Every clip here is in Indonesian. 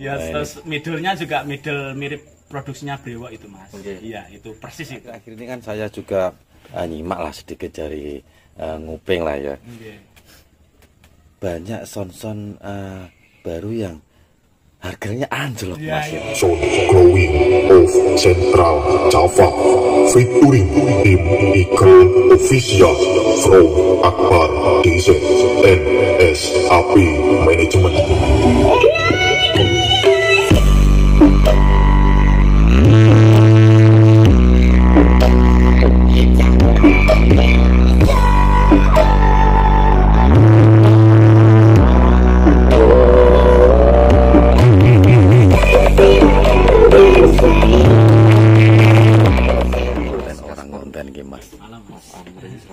Ya, terus middle-nya juga middle mirip produksinya Brewok itu Mas. Iya, itu persis itu. Akhir ini kan saya juga nyimak lah sedikit dari nguping lah ya. Banyak sound-sound baru yang harganya anjlok Mas. Sound Growing of Central Java featuring tim Ikram Official from Akbar DZ and SAP Management.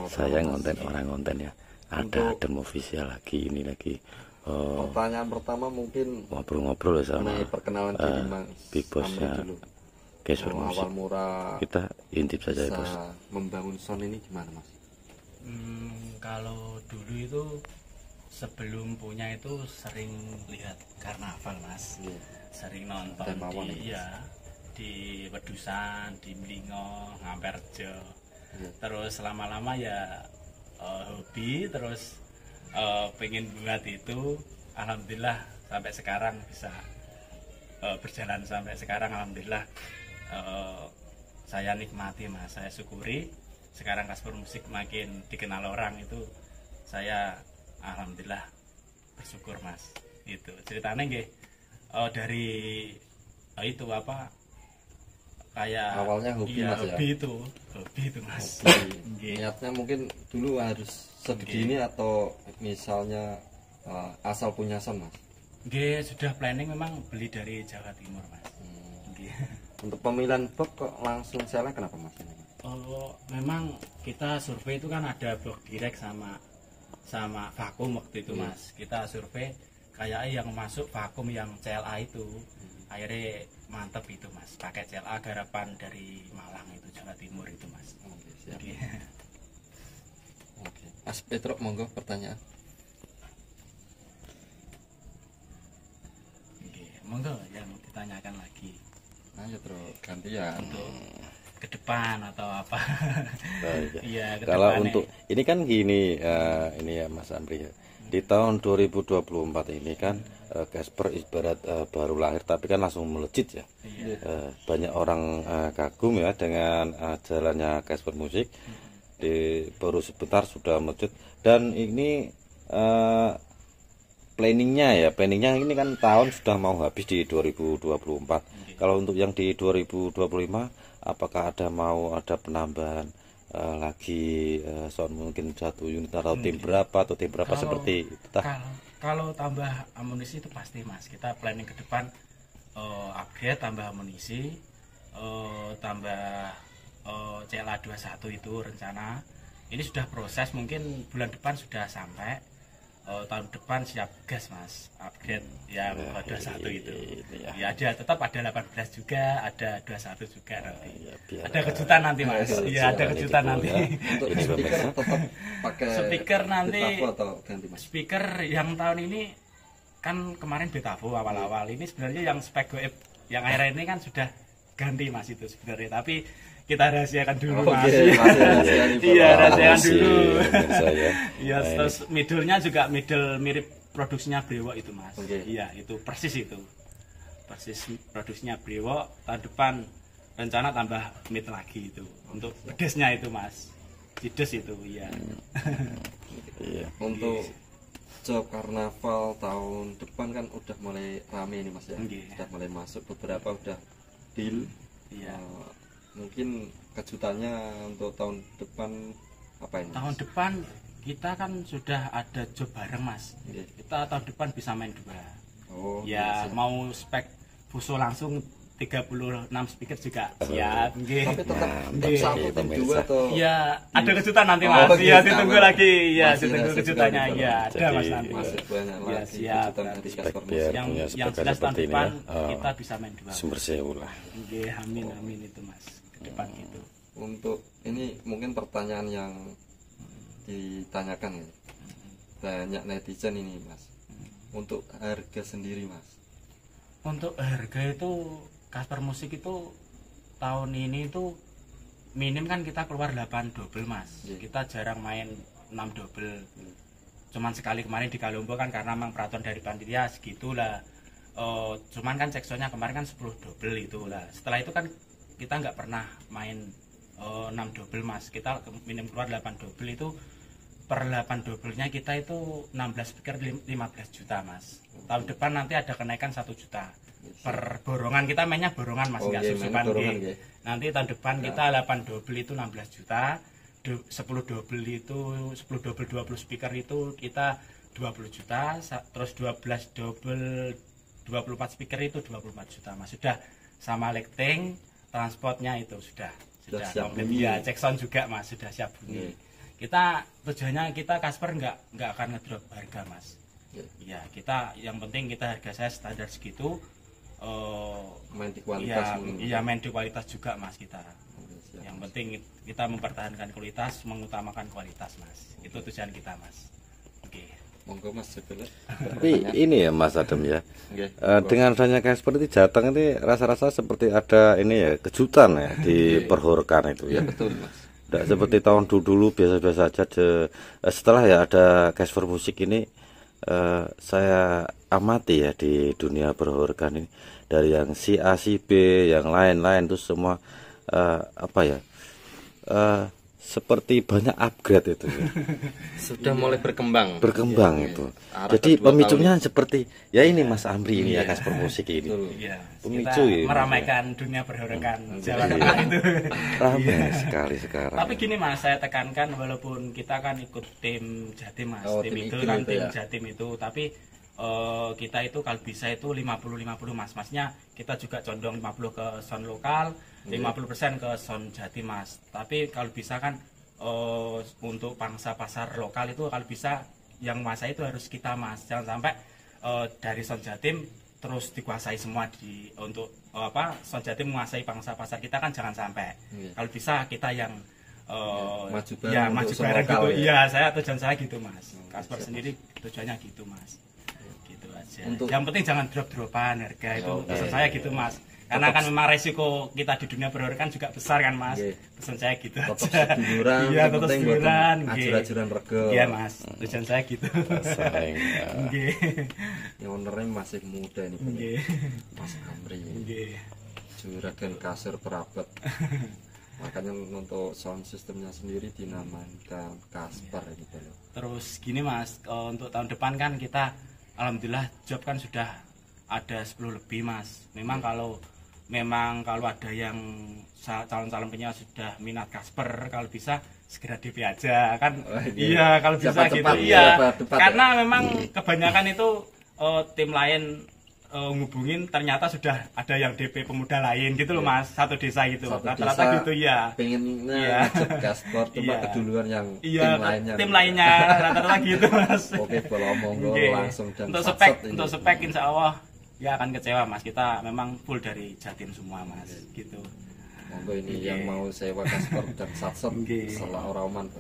Saya ngonten orang ngonten ya. Ada official lagi ini lagi. Pertanyaan pertama mungkin ngobrol-ngobrol sama perkenalan diri Mas Big Boss-nya Casper Music. Awal murah kita intip saja ya Bos. Membangun sound ini gimana Mas? Kalau dulu itu sebelum punya itu sering lihat karnaval Mas. Sering nonton di Wedusan, di Mlingo, Ngamperjo. Terus lama-lama ya hobi, terus pengen buat itu. Alhamdulillah sampai sekarang bisa berjalan sampai sekarang. Alhamdulillah saya nikmati Mas, saya syukuri. Sekarang Casper Music makin dikenal orang itu saya alhamdulillah bersyukur Mas. Itu ceritanya nggih dari itu apa kayak awalnya hobi Mas ya. Hobi itu Mas. Niatnya mungkin dulu harus segini atau misalnya asal punya sound Mas. Nggih, sudah planning memang beli dari Jawa Timur Mas. Untuk pemilihan box kok langsung salah kenapa Mas? Memang kita survei itu kan ada blog direct sama vakum waktu itu Mas. Kita survei kayak yang masuk vakum yang CLA itu. Akhirnya mantep itu Mas, pakai CLA garapan dari Malang itu Jawa Timur itu Mas. Siap. Mas Petro monggo pertanyaan. Monggo yang ditanyakan lagi. Ayo terus gantian untuk ke depan atau apa? Iya, kalau untuk ini kan gini ini ya Mas Amri ya. Di tahun 2024 ini kan Casper ibarat baru lahir tapi kan langsung melejit ya. Banyak orang kagum ya dengan jalannya Casper Music. Baru sebentar sudah melejit dan ini planningnya ini kan tahun sudah mau habis di 2024. Kalau untuk yang di 2025 apakah ada penambahan lagi sound mungkin 1 unit atau tim berapa seperti itu? Kalau tambah amunisi itu pasti Mas, kita planning ke depan upgrade, tambah amunisi, tambah CLA 21 itu rencana. Ini sudah proses, mungkin bulan depan sudah sampai. Tahun depan siap gas Mas, upgrade yang 21 itu. Ya ada, tetap ada 18 juga, ada 21 juga nanti. Ada kejutan nanti Mas. Iya, ada kejutan nanti. Untuk speaker tetap pakai speaker nanti. Atau ganti Mas? Speaker yang tahun ini kan kemarin Betavo awal-awal. Ini sebenarnya yang spek goib yang akhirnya ini kan sudah ganti Mas itu sebenarnya. Tapi kita rahasiakan dulu Mas. Iya, rahasiakan dulu. Iya, terus middle-nya juga middle mirip produksinya Brewok itu Mas. Iya, itu persis itu. Persis produksinya Brewok. Tahun depan rencana tambah mid lagi itu. Untuk pedesnya itu Mas. Cides itu, iya. Untuk job karnaval tahun depan kan udah mulai rame ini Mas ya. Udah mulai masuk, beberapa udah deal. Iya. Mungkin kejutannya untuk tahun depan apa ini? Tahun depan kita kan sudah ada job bareng Mas. Kita tahun depan bisa main 2. Ya mau spek fuso langsung 36 speaker juga siap. Tapi tetap 1 tim 2 atau? Ya ada kejutan nanti Mas. Iya ditunggu lagi. Iya ditunggu kejutannya. Iya ada Mas nanti. Masih banyak lagi kejutan dari Casper Music. Yang jelas tahun depan kita bisa main 2. Sumber sewu lah. Amin itu Mas. Depan gitu. Untuk ini mungkin pertanyaan yang ditanyakan ya. Banyak netizen ini Mas. Untuk harga sendiri Mas. Untuk harga itu Casper Musik itu tahun ini itu minim kan kita keluar 8 double mas. Kita jarang main 6 double. Cuman sekali kemarin di Kalumbo kan karena memang peraturan dari panitia segitulah. Cuman kan ceksonya kemarin kan 10 double itu lah. Setelah itu kan kita nggak pernah main 6 double mas. Kita minim keluar 8 double itu. Per 8 double-nya kita itu 16 speaker 15 juta mas. Tahun depan nanti ada kenaikan 1 juta. Per borongan kita mainnya borongan mas, nggak susupan. Nanti tahun depan kita 8 double itu 16 juta. 10 double itu 10 double 20 speaker itu kita 20 juta. Terus 12 double 24 speaker itu 24 juta mas. Sudah sama lighting, transportnya itu sudah siap bunyi. Ya, cek sound juga mas, sudah siap bunyi. Kita tujuannya kita Casper nggak akan ngedrop harga mas. Ya kita yang penting kita harga saya standar segitu. Main di kualitas. Iya main di kualitas juga mas kita. Yang penting kita mempertahankan kualitas, mengutamakan kualitas mas. Itu tujuan kita mas. Oke. Monggo mas sebelah. Tapi ini ya Mas Adam ya. Dengan adanya Casper itu Jateng ini rasa-rasa seperti ada ini ya kejutan ya di perhorkan itu ya. Betul mas. Tidak seperti tahun dulu biasa-biasa saja. Setelah ya ada Casper Musik ini, saya amati ya di dunia perhorkan ini dari yang si A, si B, yang lain-lain itu semua apa ya? Seperti banyak upgrade itu ya. Sudah mulai berkembang itu. Jadi pemicunya seperti ya ini Mas Amri ini ya Casper Musik ini. Iya. Pemicu kita meramaikan dunia perhorkan Jawa Tengah itu. Ramai sekali sekarang. Tapi gini mas, saya tekankan walaupun kita kan ikut tim Jatim mas, tim itu kan tim Jatim itu, tapi kita itu kalau bisa itu 50-50 mas. Masnya kita juga condong 50 ke sound lokal, 50% ke sound Jatim mas. Tapi kalau bisa kan untuk pangsa pasar lokal itu kalau bisa yang masa itu harus kita mas. Jangan sampai dari sound Jatim terus dikuasai semua untuk sound Jatim menguasai pangsa pasar kita kan jangan sampai. Kalau bisa kita yang maju bareng gitu. Iya, saya tujuan saya gitu mas. Casper sendiri tujuannya gitu mas. Gitu aja. Yang penting jangan drop-dropan harga itu. Pesan saya gitu mas. Karena kan memang resiko kita di dunia perhorkan juga besar kan mas. Pesan saya gitu aja. Iya, tetap seduluran. Ajur-ajuran rego. Iya mas. Tujuan saya gitu. Yang ownernya masih muda ini Mas Amri. Juragan kasir perabot. Makanya untuk sound systemnya sendiri dinamakan Casper gitu loh. Terus gini mas, untuk tahun depan kan kita alhamdulillah job kan sudah ada 10 lebih mas. Memang kalau ada yang calon-calon penyewa sudah minat Casper, kalau bisa segera DP aja kan. Iya kalau bisa gitu. Iya. Karena memang kebanyakan itu tim lain ngubungin ternyata sudah ada yang DP pemuda lain gitu loh mas, satu desa gitu rata-rata gitu ya. Pengennya Casper cuma keduluan yang tim lainnya rata-rata gitu mas. Oke kalau monggo langsung dan untuk spek insya Allah ya akan kecewa mas, kita memang full dari Jatim semua mas gitu. Monggo ini yang mau sewa Casper dan satset salah oraman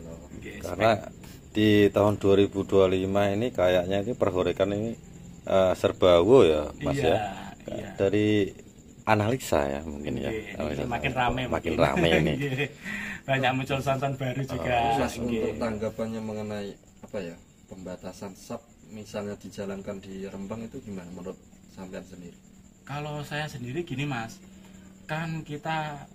karena di tahun 2025 ini kayaknya ini perhorkan ini serba ya mas dari analisa ya mungkin ya makin rame ini banyak muncul sound baru juga. Untuk tanggapannya mengenai pembatasan sub misalnya dijalankan di Rembang itu gimana menurut sampean sendiri? Kalau saya sendiri gini mas, kan kita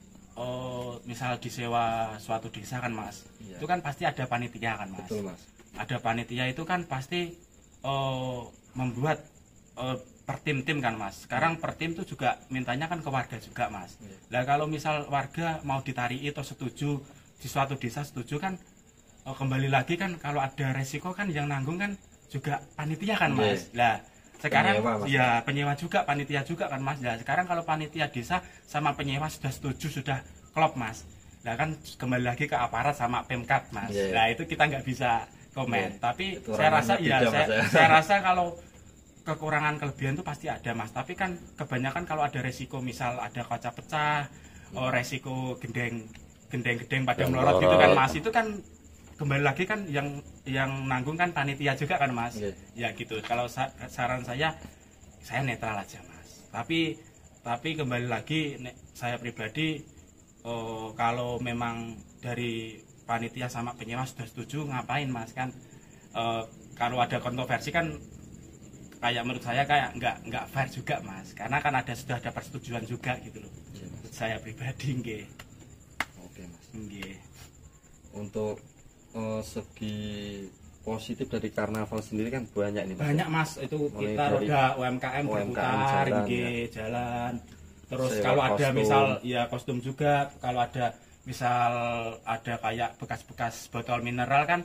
misal disewa suatu desa kan mas, itu kan pasti ada panitia kan mas. Betul mas. Ada panitia itu kan pasti membuat per tim-tim kan mas. Sekarang per tim itu juga mintanya kan ke warga juga mas. Nah kalau misal warga mau ditarik atau setuju di suatu desa setuju kan kembali lagi kan kalau ada resiko kan yang nanggung kan juga panitia kan mas. Nah sekarang penyewa juga panitia juga kan mas. Nah sekarang kalau panitia desa sama penyewa sudah setuju sudah klop mas. Nah kan kembali lagi ke aparat sama Pemkab mas. Nah itu kita nggak bisa komen. Tapi saya rasa saya rasa kalau kekurangan kelebihan itu pasti ada mas. Tapi kan kebanyakan kalau ada resiko misal ada kaca pecah, resiko gendeng pada melorot gitu kan mas, itu kan kembali lagi kan yang nanggung kan panitia juga kan mas. Ya gitu. Kalau saran saya netral aja mas. Tapi kembali lagi saya pribadi kalau memang dari panitia sama penyewa sudah setuju, ngapain Mas, kan kalau ada kontroversi kan kayak menurut saya kayak nggak fair juga Mas, karena kan sudah ada persetujuan juga gitu loh. Saya pribadi nggih. Oke Mas. Nggih. Untuk segi positif dari karnaval sendiri kan banyak nih Mas. Banyak Mas, itu Mulai kita dari roda UMKM berputar jalan, nggih, jalan. Terus Sewa kalau ada kostum. misal ya kostum juga, kalau ada misal ada kayak bekas-bekas botol mineral kan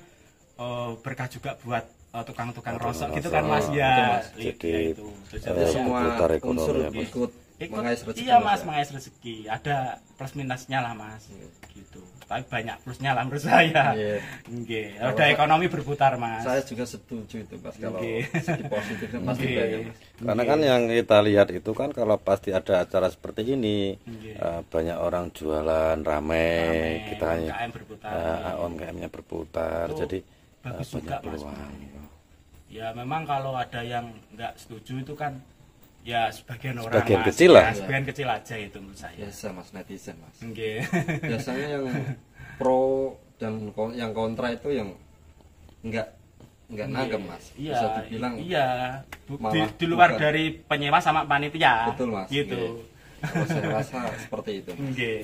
berkah juga buat tukang-tukang rosok gitu kan Mas rosok. ya. Betul, Mas. Jadi, itu. Jadi semua putar ekonomi unsur ya, Mas. ikut mengais rezeki. Iya Mas, ya? mengais rezeki. Ada plus minusnya lah Mas. Iya. Gitu. Tapi banyak plusnya lah menurut saya. Iya. Nggih, Kalau ada ekonomi berputar Mas. Saya juga setuju itu Mas, kalau Oke. segi positifnya pasti Oke. banyak Mas. Karena kan yang kita lihat itu kan kalau pasti ada acara seperti ini Oke. banyak orang jualan ramai, kita kan UMKM berputar. UMKM-nya berputar, Itu jadi bagus banyak juga, Mas. peluang. Ya memang kalau ada yang nggak setuju itu kan ya sebagian orang Sebagian Mas. kecil Ya, lah. sebagian kecil aja itu menurut saya. Biasa Mas, netizen Mas. Nggih. Biasanya yang pro dan yang kontra itu yang enggak nanggep Mas. Iya, Bisa dibilang iya. malah Di luar bukan. dari penyewa sama panitia. Betul Mas. Gitu. Iya. Kalau saya rasa seperti itu Mas. Nggih.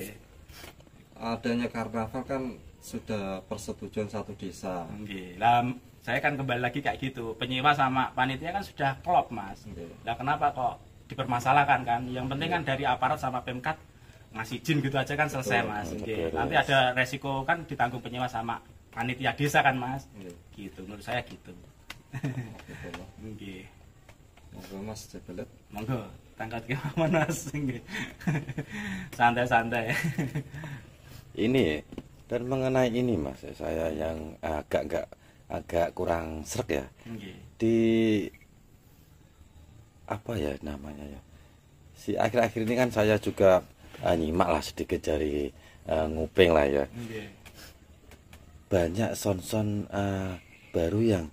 Adanya karnaval kan sudah persetujuan satu desa. Nggih. Lah saya kan kembali lagi kayak gitu. Penyewa sama panitia kan sudah klop, Mas. Nggih. Lah kenapa kok dipermasalahkan kan? Yang penting kan dari aparat sama Pemkat ngasih izin gitu aja kan selesai, Betul, Mas. betul, Nggih. beres. Nanti ada resiko kan ditanggung penyewa sama panitia desa kan, Mas. Nggih. Gitu, menurut saya gitu. Gitu loh. Nggih. Monggo Mas Jebelet. Monggo tangkat ke mana, Mas? Nggih. Santai-santai. Ini dan mengenai ini Mas, saya yang agak kurang srek ya. Nggih. Di apa ya namanya ya, si akhir-akhir ini kan saya juga nyimak lah sedikit dari nguping lah ya, Nggih. banyak son-son baru yang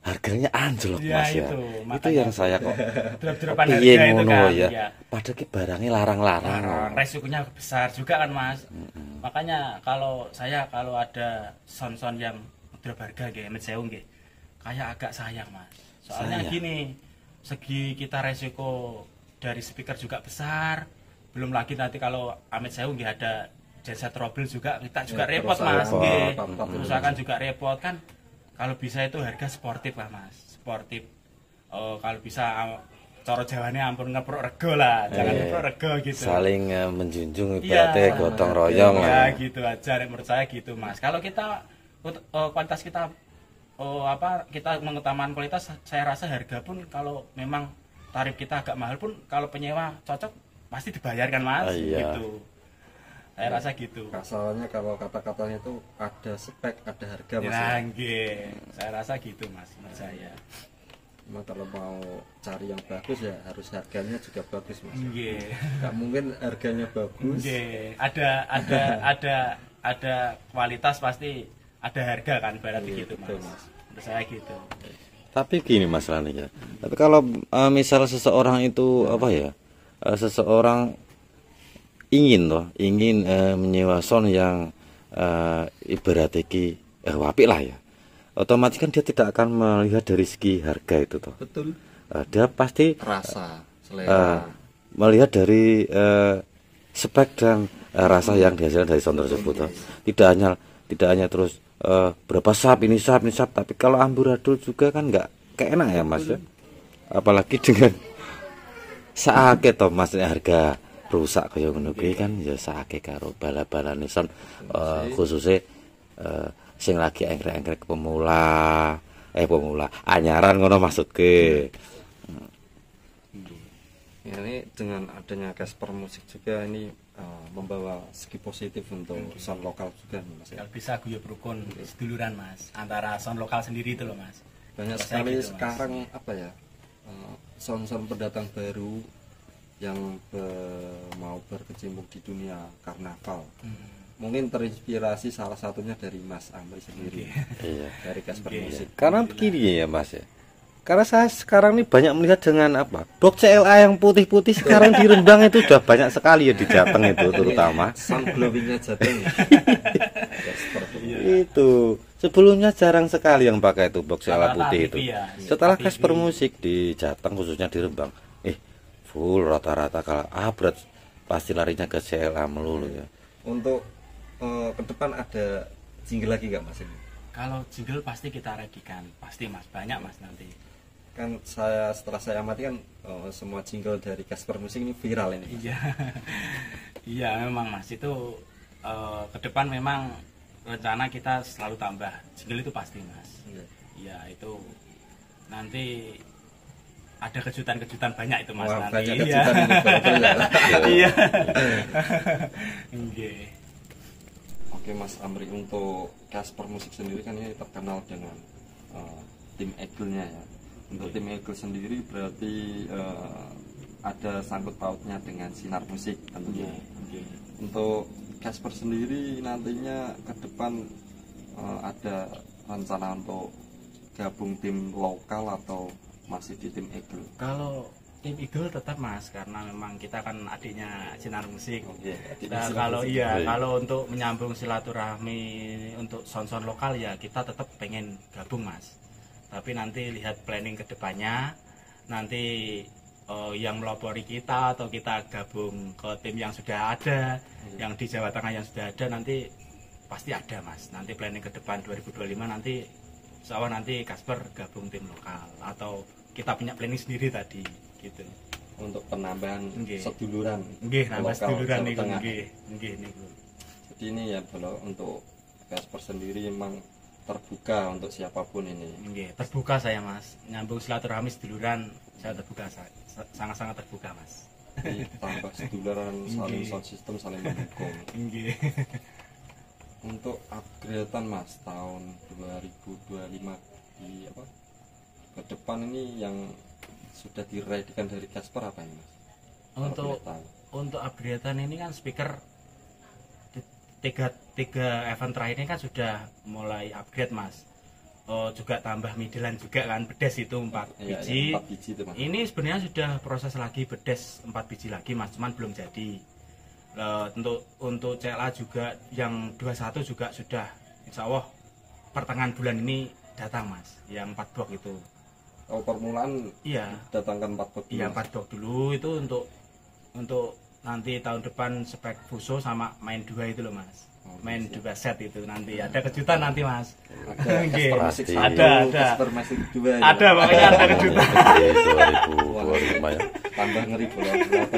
harganya anjlok Ya, Mas ya, itu, itu makanya yang saya kok Drop-dropan piye harga itu ngono kan. ya, Iya. padahal ki barangnya larang-larang. Resikonya besar juga kan Mas. Makanya kalau ada son-son yang drop harga nggih, Amit Sewu nggih, kayak agak sayang Mas. Soalnya Sayang. gini, segi kita resiko dari speaker juga besar, belum lagi nanti kalau Amit Sewu nggih ada jasa trouble juga, kita juga Ya, repot Mas kerusakan, nggih. apa-apa. Kerusakan juga repot kan. Kalau bisa itu harga sportif lah Mas, sportif. Kalau bisa cara Jawane ampun ngeprok rego lah, jangan Iya. ngeprok rego gitu. Saling menjunjung Iya. ibaratnya gotong royong Ya lah. gitu aja, menurut saya gitu Mas. Kalau kita kualitas kita kita mengutamakan kualitas, saya rasa harga pun kalau memang tarif kita agak mahal pun kalau penyewa cocok pasti dibayarkan Mas. Iya. Gitu. Saya rasa gitu. Kasalnya kalau kata-katanya itu ada spek, ada harga Mas. Nah, Ya. nggih. Saya rasa gitu Mas, menurut saya. Cuma kalau mau cari yang bagus ya harus harganya juga bagus Mas. Nggih. Nggak mungkin harganya bagus. Nggih. Ada kualitas pasti ada harga kan, berarti Iya, gitu betul, Mas. Mas. Menurut saya gitu. Tapi gini Mas Rani ya. Tapi kalau misal seseorang itu apa ya? Seseorang ingin menyewa sound yang ibaratnya ki apik lah ya. Otomatis kan dia tidak akan melihat dari segi harga itu toh. Betul. Dia pasti Rasa, selera. melihat dari spek dan rasa yang dihasilkan dari sound tersebut toh. Tidak hanya terus berapa sub ini sub, tapi kalau amburadul juga kan nggak keenak ya Mas ya. Apalagi dengan saake toh Mas harga rusak kaya ngono kuwi kan ya saake karo bala-balane son khususnya sing lagi engkrek-engkrek pemula anyaran ngono maksudke. Ya, ini dengan adanya Casper Musik juga ini membawa segi positif untuk sound lokal juga nih, Mas. Kalau bisa guyub rukun seduluran Mas, antara sound lokal sendiri itu loh Mas. Banyak Saya sekali gitu, Mas. sekarang apa ya sound-sound pendatang baru yang mau berkecimpung di dunia karnaval. Mungkin terinspirasi salah satunya dari Mas Amri sendiri. Iya. Dari Casper Oke. Musik. Karena begini ya Mas ya. Karena saya sekarang ini banyak melihat dengan apa? Box CLA yang putih-putih sekarang di Rembang itu sudah banyak sekali ya, di Jateng itu terutama. Sun glowingnya Jateng. Itu sebelumnya jarang sekali yang pakai itu box CLA putih itu. ya. Setelah Casper Musik di Jateng khususnya di Rembang, full rata-rata kalau berat pasti larinya ke CLA melulu ya. Untuk ke depan ada jingle lagi nggak Mas ini? Kalau jingle pasti kita readikan, pasti Mas, banyak Mas nanti. Kan setelah saya amati kan semua jingle dari Casper Musik ini viral ini. Iya. Iya memang Mas, itu ke depan memang rencana kita selalu tambah jingle itu pasti Mas. Iya, itu nanti ada kejutan-kejutan banyak itu Mas. Wah, nanti. banyak kejutan ini betul ya. Iya. Nggih. Oke Mas Amri, untuk Casper Musik sendiri kan ini terkenal dengan tim Eagle-nya ya. Untuk tim Eagle sendiri berarti ada sangkut pautnya dengan Sinar Musik tentunya. Untuk Casper sendiri nantinya ke depan ada rencana untuk gabung tim lokal atau masih di tim Eagle? Kalau tim Eagle tetap Mas, karena memang kita kan adiknya Sinar Musik. Adiknya Nah, Sinar kalau Musik. kalau untuk menyambung silaturahmi untuk sound-sound lokal ya kita tetap pengen gabung Mas. Tapi nanti lihat planning kedepannya, nanti yang melopori kita atau kita gabung ke tim yang sudah ada, yang di Jawa Tengah yang sudah ada, nanti pasti ada Mas. Nanti planning ke depan 2025 nanti insya Allah nanti Casper gabung tim lokal atau kita punya planning sendiri tadi gitu. Untuk penambahan Nggih. seduluran. Nggih, nambah lokal seduluran Jawa niku Tengah. nggih niku. Jadi ini ya kalau untuk Casper sendiri memang terbuka untuk siapapun ini. Nggih, terbuka saya Mas. Nyambung silaturahmi seduluran saya terbuka, sangat-sangat terbuka Mas. Jadi tambah seduluran, saling Nggih. sound system, saling mendukung. Nggih. Untuk upgradean Mas tahun 2025 di apa? Ke depan ini yang sudah diredikan dari Casper apa ini Mas? Untuk Kalau boleh tahu. untuk upgradean ini kan speaker tiga event terakhir ini kan sudah mulai upgrade Mas. Juga tambah middlean juga kan, bedes itu 4 Iya, biji. 4 biji itu Mas. Ini sebenarnya sudah proses lagi bedes 4 biji lagi Mas, cuman belum jadi. Untuk CLA juga yang 21 juga sudah insya Allah pertengahan bulan ini datang Mas, yang 4 box itu. Oh, permulaan Iya. datangkan 4 box. Iya 4 box dulu itu untuk nanti tahun depan spek Fuso sama main 2 itu loh Mas. Main 2 set itu nanti ada kejutan nanti Mas. Ada Nggih. Casper Musik Pasti. 1, Ada. Casper Musik 2 ini. Ada pokoknya ada kejutan. 2025 ya. Tambah ngeri bola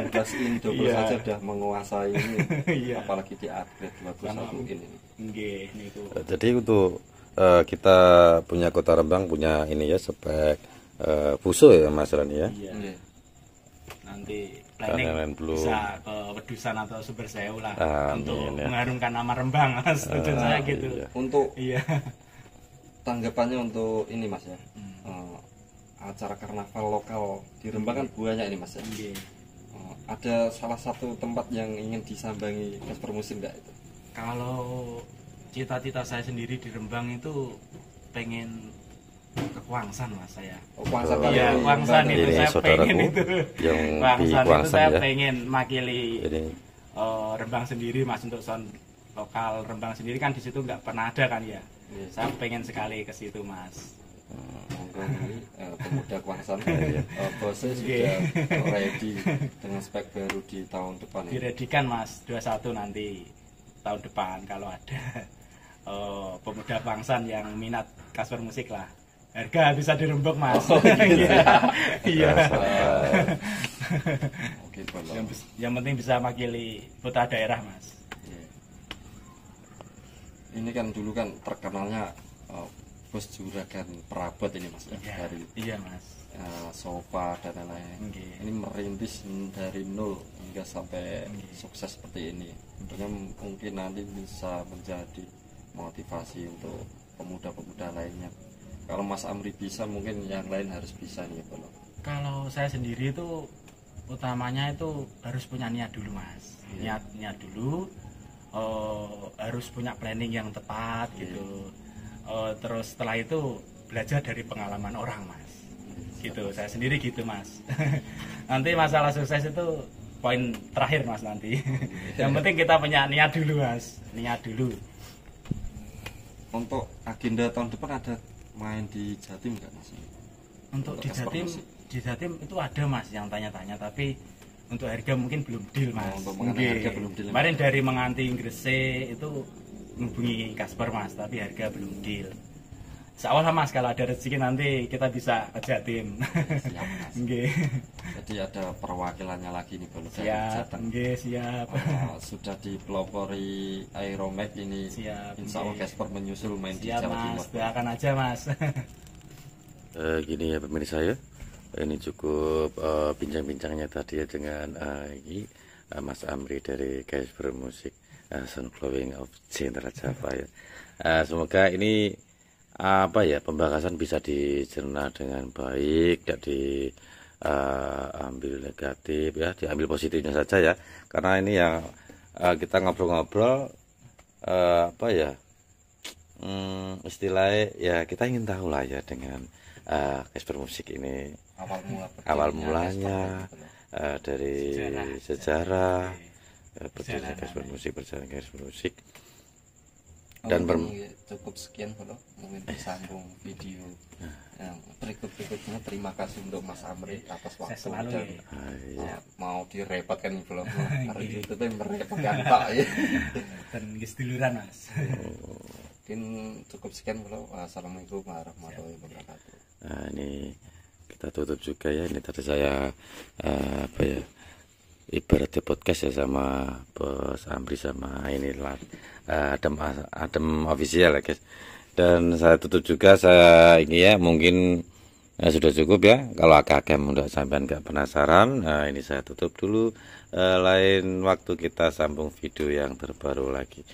18 in double Iya. saja udah menguasai ini. Iya. Apalagi di upgrade 21 in ini. Nggih niku. Jadi untuk kita punya Kota Rembang punya ini ya spek Fuso ya Mas Rani ya. Iya. Nggih. Nanti Dan planning yang lain belum. bisa ke Wedusan atau Sumber Sewu lah Amin, untuk ya. mengharumkan nama Rembang Mas. Tujuan saya gitu. iya. Untuk Iya. tanggapannya untuk ini Mas ya. Acara karnaval lokal di Rembang kan banyak ini Mas ya. Nggih. Ada salah satu tempat yang ingin disambangi Casper Musik enggak itu? Kalau cita-cita saya sendiri di Rembang itu pengen ke Kuangsan Mas saya. Oh, Kuangsan Oh, Iya, kali Kuangsan Banten. itu Ini saya saudaraku pengen itu. yang di Kuangsan itu Kuangsan saya ya. pengen makili Ini Rembang sendiri Mas, untuk sound lokal Rembang sendiri kan di situ nggak pernah ada kan ya. Iya. Saya pengen sekali ke situ Mas. Monggo ini pemuda Kuangsan. Iya. Bosnya sudah ready dengan spek baru di tahun depan ini. Diredikan Mas 21 nanti tahun depan kalau ada pemuda Kuangsan yang minat Casper Musik lah. Harga bisa dirembuk Mas. Oh, gitu. Iya. Oke, kalau Yang penting bisa makili putra daerah Mas. iya. Ini kan dulu kan terkenalnya bos juragan perabot ini Mas ya, dari Iya Mas. sofa dan lain-lain. Nggih. Ini merintis dari nol hingga sampai sukses seperti ini. Tentunya mungkin nanti bisa menjadi motivasi untuk pemuda-pemuda lainnya. Kalau Mas Amri bisa, mungkin yang lain harus bisa nih Pak. Kalau saya sendiri itu utamanya itu harus punya niat dulu Mas. Niat dulu, harus punya planning yang tepat gitu. Terus setelah itu belajar dari pengalaman orang Mas. gitu. Saya sendiri gitu Mas. Nanti masalah sukses itu poin terakhir Mas nanti. Yang penting kita punya niat dulu Mas, niat dulu. Untuk agenda tahun depan ada main di Jatim nggak Mas? Untuk di Jatim itu ada Mas yang tanya-tanya, tapi untuk harga mungkin belum deal Mas. Untuk mengenai harga belum deal. Kemarin dari Menganti Gresik itu menghubungi Kasper Mas, tapi harga belum deal. Seawal Mas, kalau ada rezeki nanti kita bisa ke Jatim. Siap Mas. Nggih. Jadi ada perwakilannya lagi nih kalau dari Siap, Jateng. nggih, siap. Sudah dipelopori Aeromax ini. Siap, Insya Allah nggih. Casper menyusul main di Siap Jawa Mas, Timur. doakan aja Mas. Gini ya pemirsa ya, ini cukup bincang-bincangnya tadi ya dengan ini Mas Amri dari Casper Musik Sunflowing of Central Java ya. Semoga ini apa ya, pembahasan bisa dicerna dengan baik, tidak diambil negatif ya, diambil positifnya saja ya, karena ini yang kita ngobrol-ngobrol apa ya, istilahnya ya kita ingin tahu lah ya dengan Casper Musik ini awal mulanya dari sejarah berdirinya Casper Musik, perjalanan Casper Musik. Dan cukup sekian kalau mungkin disambung video yang berikutnya. Terima kasih untuk Mas Amri atas waktu dan mau direpotkan belum karena itu tuh merepotkan Pak ya. Dan seduluran Mas. Mungkin cukup sekian kalau. Assalamualaikum warahmatullahi wabarakatuh. Nah, ini kita tutup juga ya. Ini tadi saya apa ya, ibaratnya podcast ya sama Bos Amri sama ini Adem official ya guys. Dan saya tutup juga, saya ini ya mungkin sudah cukup ya. Kalau agak-agak mudah sampean nggak penasaran, ini saya tutup dulu. Lain waktu kita sambung video yang terbaru lagi.